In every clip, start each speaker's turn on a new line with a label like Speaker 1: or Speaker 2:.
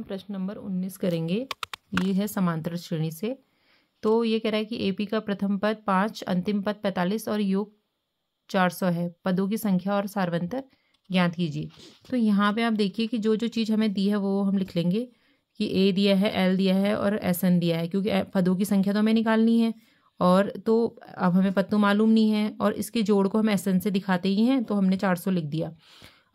Speaker 1: प्रश्न नंबर 19 करेंगे। ये है समांतर श्रेणी से। तो ये कह रहा है कि एपी का प्रथम पद 5, अंतिम पद 45 और योग 400 है। पदों की संख्या और सारवंतर ज्ञात कीजिए। तो यहाँ पे आप देखिए कि जो जो चीज़ हमें दी है वो हम लिख लेंगे कि ए दिया है, एल दिया है और एस एन दिया है, क्योंकि पदों की संख्या तो हमें निकालनी है और तो अब हमें पद तो मालूम नहीं है और इसके जोड़ को हम एस एन से दिखाते ही हैं, तो हमने 400 लिख दिया।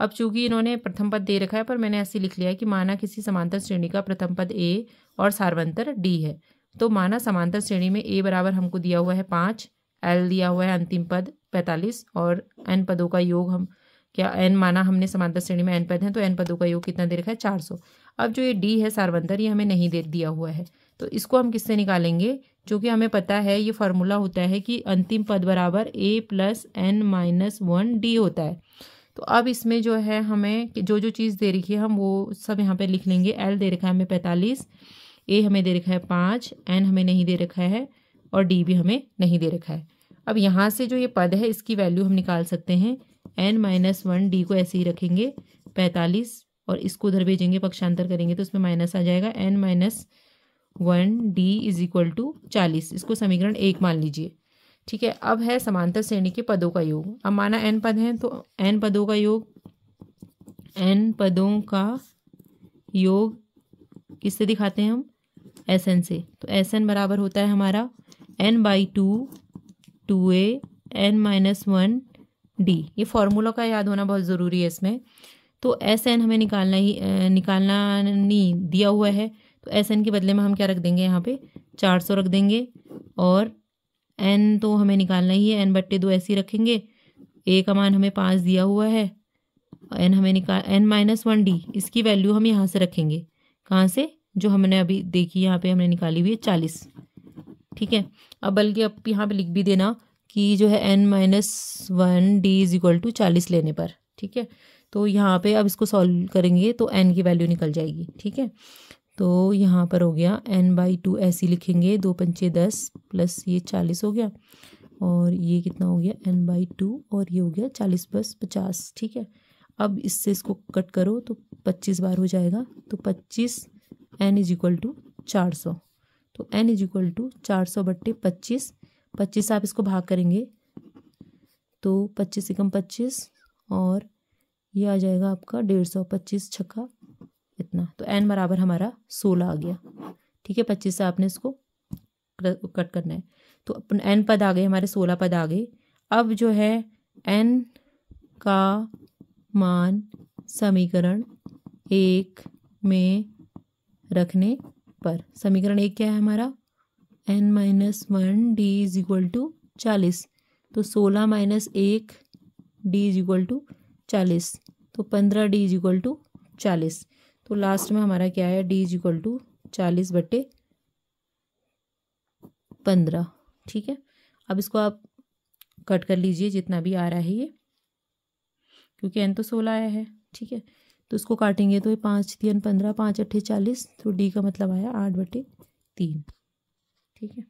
Speaker 1: अब चूंकि इन्होंने प्रथम पद दे रखा है, पर मैंने ऐसे लिख लिया है कि माना किसी समांतर श्रेणी का प्रथम पद ए और सारवंतर डी है। तो माना समांतर श्रेणी में ए बराबर हमको दिया हुआ है 5, एल दिया हुआ है अंतिम पद 45 और एन पदों का योग हम क्या एन माना हमने समांतर श्रेणी में एन पद हैं, तो एन पदों का योग कितना दे रखा है 400। अब जो ये डी है सारवंतर, ये हमें नहीं दे दिया हुआ है, तो इसको हम किससे निकालेंगे? क्योंकि हमें पता है ये फार्मूला होता है कि अंतिम पद बराबर ए प्लस एन माइनस 1 डी होता है। तो अब इसमें जो है हमें जो जो चीज़ दे रखी है हम वो सब यहाँ पे लिख लेंगे। एल दे रखा है हमें 45, ए हमें दे रखा है 5, एन हमें नहीं दे रखा है और डी भी हमें नहीं दे रखा है। अब यहाँ से जो ये पद है इसकी वैल्यू हम निकाल सकते हैं। एन माइनस 1 डी को ऐसे ही रखेंगे 45 और इसको उधर भेजेंगे, पक्षांतर करेंगे तो इसमें माइनस आ जाएगा। N minus 1 D is equal to 40। इसको समीकरण 1 मान लीजिए। ठीक है, अब है समांतर श्रेणी के पदों का योग। अब माना एन पद हैं तो एन पदों का योग, एन पदों का योग किससे दिखाते हैं हम? एस एन से। तो एस एन बराबर होता है हमारा N by 2 2a N minus 1 D. ये फॉर्मूला का याद होना बहुत ज़रूरी है इसमें। तो एस एन हमें निकालना नहीं दिया हुआ है, तो एस एन के बदले में हम क्या रख देंगे? यहाँ पे 400 रख देंगे और एन तो हमें निकालना ही है, n/2 ऐसे ही रखेंगे। ए का मान हमें 5 दिया हुआ है, एन हमें एन माइनस 1 डी, इसकी वैल्यू हम यहाँ से रखेंगे। कहाँ से? जो हमने अभी देखी यहाँ पे हमने निकाली हुई है 40। ठीक है, अब बल्कि अब यहाँ पे लिख भी देना कि जो है N minus 1 D is equal to 40 लेने पर। ठीक है, तो यहाँ पे अब इसको सॉल्व करेंगे तो एन की वैल्यू निकल जाएगी। ठीक है, तो यहाँ पर हो गया n बाई 2 ऐसे लिखेंगे, 2 पंचे 10 प्लस ये 40 हो गया और ये कितना हो गया n बाई 2 और ये हो गया 40 प्लस 50। ठीक है, अब इससे इसको कट करो तो 25 बार हो जाएगा, तो 25 n इज इक्वल टू 400। तो n इज इक्वल टू 400/25। 25 आप इसको भाग करेंगे तो 25 एकम 25 और ये आ जाएगा आपका 150। 25 छक्का इतना, तो n बराबर हमारा 16 आ गया। ठीक है, 25 से आपने इसको कट करना है, तो अपन n पद आ गए हमारे, 16 पद आ गए। अब जो है n का मान समीकरण 1 में रखने पर, समीकरण 1 क्या है हमारा? n minus 1 D is equal to 40। तो 16 minus 1 D is equal to 40, तो 15 डी इज इक्वल टू 40। तो लास्ट में हमारा क्या है? D is equal to 40/15। ठीक है, अब इसको आप कट कर लीजिए जितना भी आ रहा है ये, क्योंकि n तो 16 आया है। ठीक है, तो इसको काटेंगे तो ये 5 3 15, 5 8 40, तो डी का मतलब आया 8/3। ठीक है।